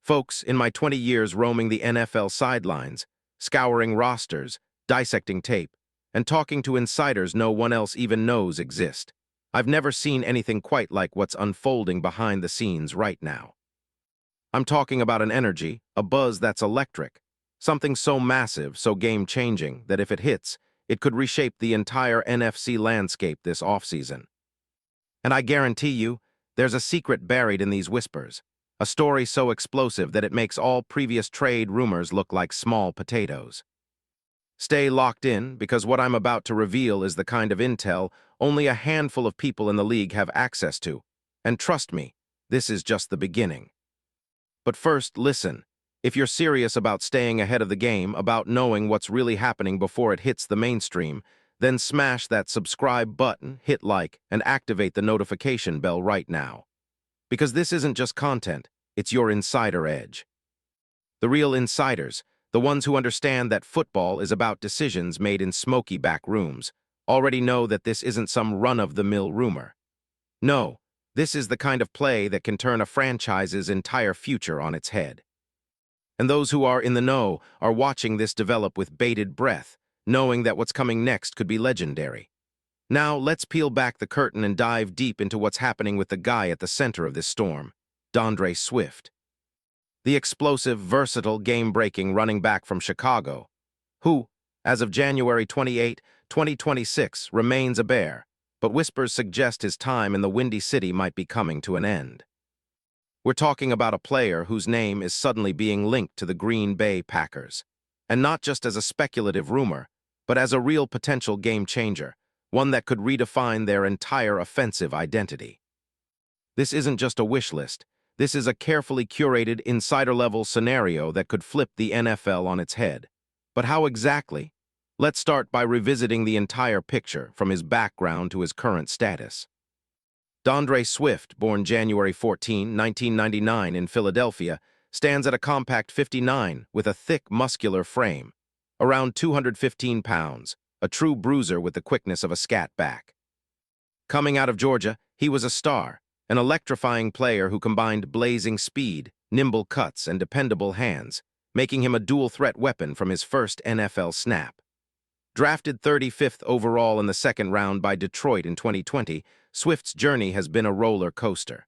Folks, in my 20 years roaming the NFL sidelines, scouring rosters, dissecting tape, and talking to insiders no one else even knows exist, I've never seen anything quite like what's unfolding behind the scenes right now. I'm talking about an energy, a buzz that's electric, something so massive, so game-changing, that if it hits, it could reshape the entire NFC landscape this offseason. And I guarantee you, there's a secret buried in these whispers, a story so explosive that it makes all previous trade rumors look like small potatoes. Stay locked in, because what I'm about to reveal is the kind of intel only a handful of people in the league have access to. And trust me, this is just the beginning. But first, listen. If you're serious about staying ahead of the game, about knowing what's really happening before it hits the mainstream, then smash that subscribe button, hit like, and activate the notification bell right now. Because this isn't just content, it's your insider edge. The real insiders, the ones who understand that football is about decisions made in smoky back rooms, already know that this isn't some run-of-the-mill rumor. No, this is the kind of play that can turn a franchise's entire future on its head. And those who are in the know are watching this develop with bated breath, knowing that what's coming next could be legendary. Now, let's peel back the curtain and dive deep into what's happening with the guy at the center of this storm, D'Andre Swift. The explosive, versatile, game-breaking running back from Chicago, who, as of January 28, 2026, remains a Bear, but whispers suggest his time in the Windy City might be coming to an end. We're talking about a player whose name is suddenly being linked to the Green Bay Packers, and not just as a speculative rumor, but as a real potential game-changer, one that could redefine their entire offensive identity. This isn't just a wish list. This is a carefully curated, insider-level scenario that could flip the NFL on its head. But how exactly? Let's start by revisiting the entire picture, from his background to his current status. D'Andre Swift, born January 14, 1999 in Philadelphia, stands at a compact 59 with a thick, muscular frame, around 215 pounds, a true bruiser with the quickness of a scat back. Coming out of Georgia, he was a star, an electrifying player who combined blazing speed, nimble cuts, and dependable hands, making him a dual-threat weapon from his first NFL snap. Drafted 35th overall in the second round by Detroit in 2020, Swift's journey has been a roller coaster.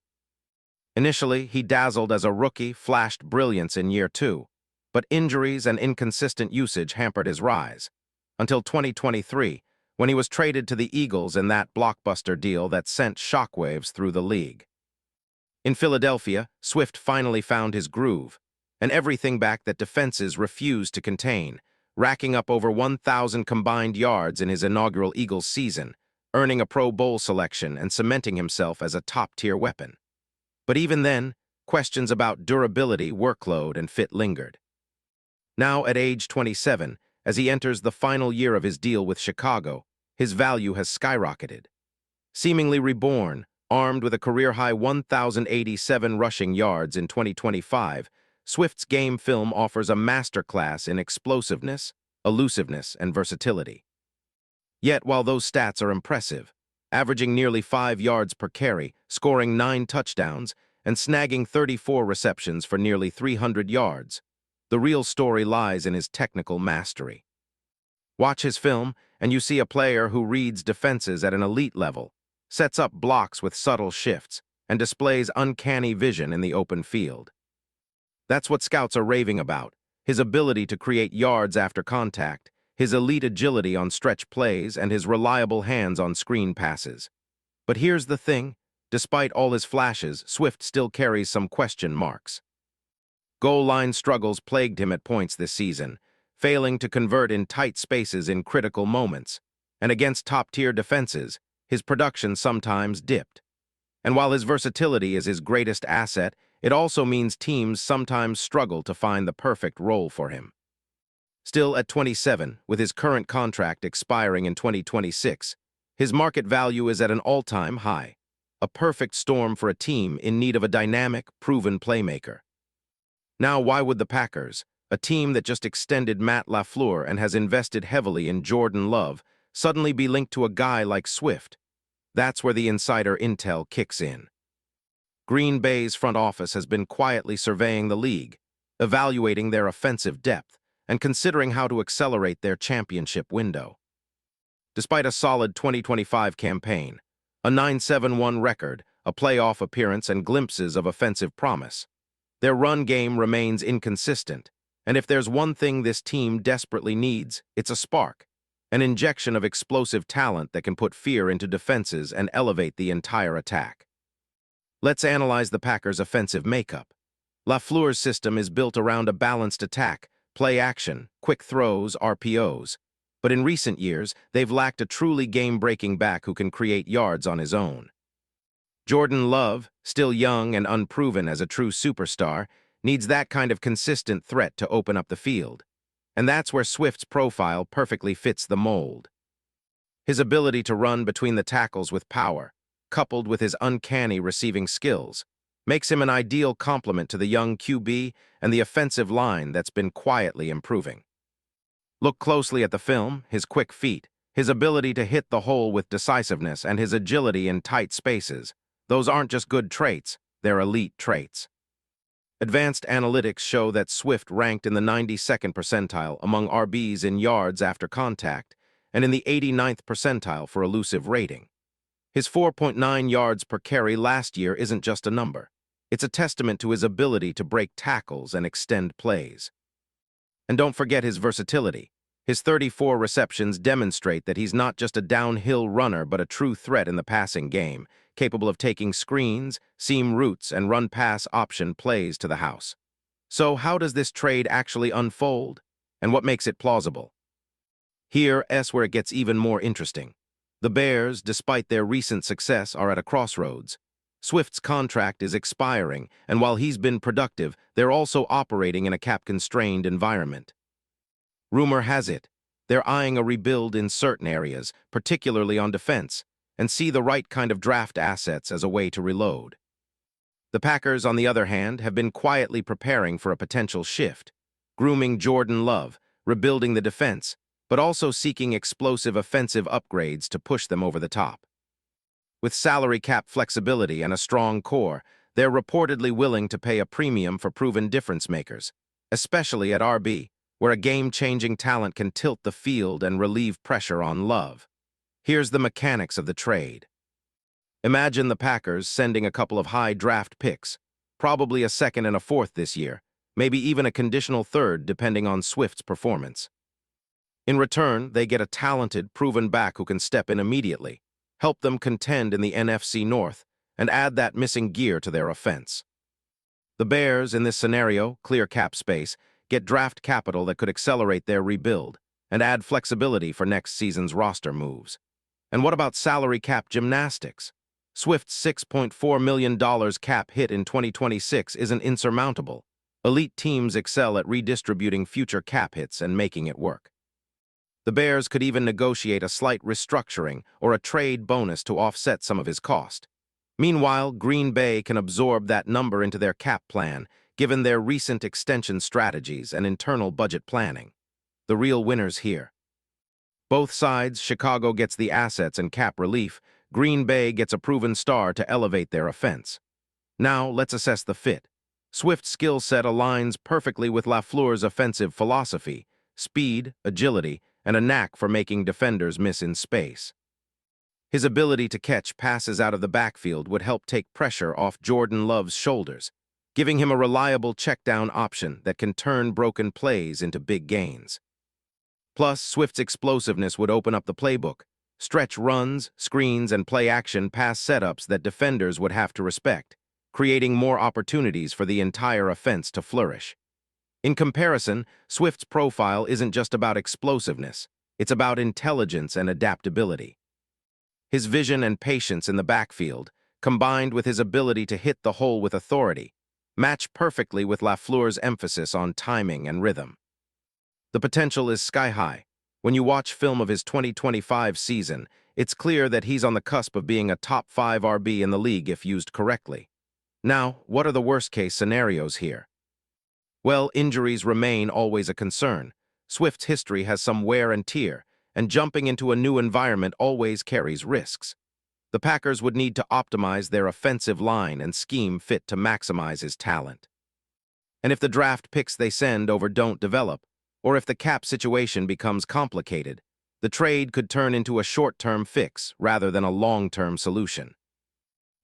Initially, he dazzled as a rookie, flashed brilliance in year 2, but injuries and inconsistent usage hampered his rise, until 2023, when he was traded to the Eagles in that blockbuster deal that sent shockwaves through the league. In Philadelphia, Swift finally found his groove, an everything back that defenses refused to contain, racking up over 1,000 combined yards in his inaugural Eagles season, earning a Pro Bowl selection and cementing himself as a top-tier weapon. But even then, questions about durability, workload, and fit lingered. Now, at age 27, as he enters the final year of his deal with Chicago, his value has skyrocketed. Seemingly reborn, armed with a career-high 1,087 rushing yards in 2025, Swift's game film offers a masterclass in explosiveness, elusiveness, and versatility. Yet, while those stats are impressive, averaging nearly 5 yards per carry, scoring 9 touchdowns, and snagging 34 receptions for nearly 300 yards, the real story lies in his technical mastery. Watch his film, and you see a player who reads defenses at an elite level, sets up blocks with subtle shifts, and displays uncanny vision in the open field. That's what scouts are raving about, his ability to create yards after contact, his elite agility on stretch plays, and his reliable hands on screen passes. But here's the thing, despite all his flashes, Swift still carries some question marks. Goal line struggles plagued him at points this season, failing to convert in tight spaces in critical moments, and against top-tier defenses, his production sometimes dipped. And while his versatility is his greatest asset, it also means teams sometimes struggle to find the perfect role for him. Still, at 27, with his current contract expiring in 2026, his market value is at an all-time high, a perfect storm for a team in need of a dynamic, proven playmaker. Now, why would the Packers, a team that just extended Matt LaFleur and has invested heavily in Jordan Love, suddenly be linked to a guy like Swift? That's where the insider intel kicks in. Green Bay's front office has been quietly surveying the league, evaluating their offensive depth, and considering how to accelerate their championship window. Despite a solid 2025 campaign, a 9-7-1 record, a playoff appearance, and glimpses of offensive promise, their run game remains inconsistent, and if there's one thing this team desperately needs, it's a spark, an injection of explosive talent that can put fear into defenses and elevate the entire attack. Let's analyze the Packers' offensive makeup. LaFleur's system is built around a balanced attack, play action, quick throws, RPOs. But in recent years, they've lacked a truly game-breaking back who can create yards on his own. Jordan Love, still young and unproven as a true superstar, needs that kind of consistent threat to open up the field. And that's where Swift's profile perfectly fits the mold. His ability to run between the tackles with power, coupled with his uncanny receiving skills, makes him an ideal complement to the young QB and the offensive line that's been quietly improving. Look closely at the film, his quick feet, his ability to hit the hole with decisiveness, and his agility in tight spaces. Those aren't just good traits, they're elite traits. Advanced analytics show that Swift ranked in the 92nd percentile among RBs in yards after contact and in the 89th percentile for elusive rating. His 4.9 yards per carry last year isn't just a number. It's a testament to his ability to break tackles and extend plays. And don't forget his versatility. His 34 receptions demonstrate that he's not just a downhill runner but a true threat in the passing game, capable of taking screens, seam routes, and run-pass option plays to the house. So how does this trade actually unfold? And what makes it plausible? Here's where it gets even more interesting. The Bears, despite their recent success, are at a crossroads. Swift's contract is expiring, and while he's been productive, they're also operating in a cap-constrained environment. Rumor has it, they're eyeing a rebuild in certain areas, particularly on defense, and see the right kind of draft assets as a way to reload. The Packers, on the other hand, have been quietly preparing for a potential shift, grooming Jordan Love, rebuilding the defense, but also seeking explosive offensive upgrades to push them over the top. With salary cap flexibility and a strong core, they're reportedly willing to pay a premium for proven difference makers, especially at RB, where a game-changing talent can tilt the field and relieve pressure on Love. Here's the mechanics of the trade. Imagine the Packers sending a couple of high draft picks, probably a second and a fourth this year, maybe even a conditional third depending on Swift's performance. In return, they get a talented, proven back who can step in immediately, help them contend in the NFC North, and add that missing gear to their offense. The Bears, in this scenario, clear cap space, get draft capital that could accelerate their rebuild and add flexibility for next season's roster moves. And what about salary cap gymnastics? Swift's $6.4 million cap hit in 2026 isn't insurmountable. Elite teams excel at redistributing future cap hits and making it work. The Bears could even negotiate a slight restructuring or a trade bonus to offset some of his cost. Meanwhile, Green Bay can absorb that number into their cap plan, given their recent extension strategies and internal budget planning. The real winners here. Both sides, Chicago gets the assets and cap relief, Green Bay gets a proven star to elevate their offense. Now, let's assess the fit. Swift's skill set aligns perfectly with LaFleur's offensive philosophy, speed, agility, and a knack for making defenders miss in space. His ability to catch passes out of the backfield would help take pressure off Jordan Love's shoulders, giving him a reliable check-down option that can turn broken plays into big gains. Plus, Swift's explosiveness would open up the playbook, stretch runs, screens, and play-action pass setups that defenders would have to respect, creating more opportunities for the entire offense to flourish. In comparison, Swift's profile isn't just about explosiveness, it's about intelligence and adaptability. His vision and patience in the backfield, combined with his ability to hit the hole with authority, match perfectly with LaFleur's emphasis on timing and rhythm. The potential is sky-high. When you watch film of his 2025 season, it's clear that he's on the cusp of being a top 5 RB in the league if used correctly. Now, what are the worst-case scenarios here? Well, injuries remain always a concern. Swift's history has some wear and tear, and jumping into a new environment always carries risks. The Packers would need to optimize their offensive line and scheme fit to maximize his talent. And if the draft picks they send over don't develop, or if the cap situation becomes complicated, the trade could turn into a short-term fix rather than a long-term solution.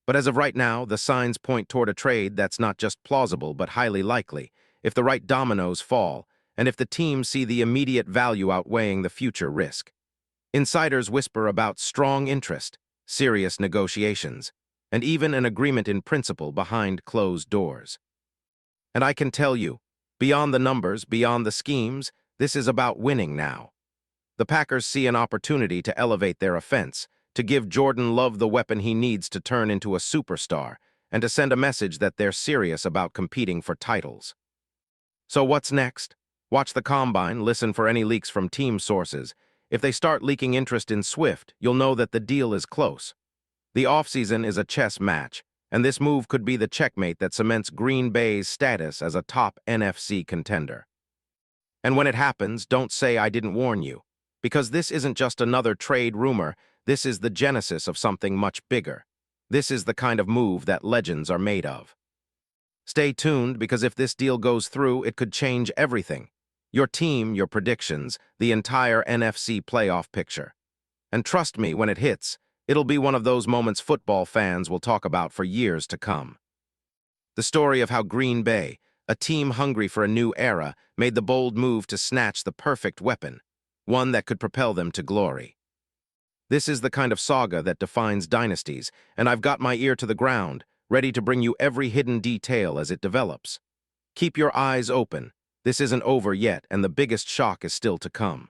But as of right now, the signs point toward a trade that's not just plausible but highly likely, if the right dominoes fall, and if the teams see the immediate value outweighing the future risk. Insiders whisper about strong interest, serious negotiations, and even an agreement in principle behind closed doors. And I can tell you, beyond the numbers, beyond the schemes, this is about winning now. The Packers see an opportunity to elevate their offense, to give Jordan Love the weapon he needs to turn into a superstar, and to send a message that they're serious about competing for titles. So what's next? Watch the Combine, listen for any leaks from team sources. If they start leaking interest in Swift, you'll know that the deal is close. The offseason is a chess match, and this move could be the checkmate that cements Green Bay's status as a top NFC contender. And when it happens, don't say I didn't warn you, because this isn't just another trade rumor, this is the genesis of something much bigger. This is the kind of move that legends are made of. Stay tuned, because if this deal goes through, it could change everything. Your team, your predictions, the entire NFC playoff picture. And trust me, when it hits, it'll be one of those moments football fans will talk about for years to come. The story of how Green Bay, a team hungry for a new era, made the bold move to snatch the perfect weapon, one that could propel them to glory. This is the kind of saga that defines dynasties, and I've got my ear to the ground, ready to bring you every hidden detail as it develops. Keep your eyes open. This isn't over yet, and the biggest shock is still to come.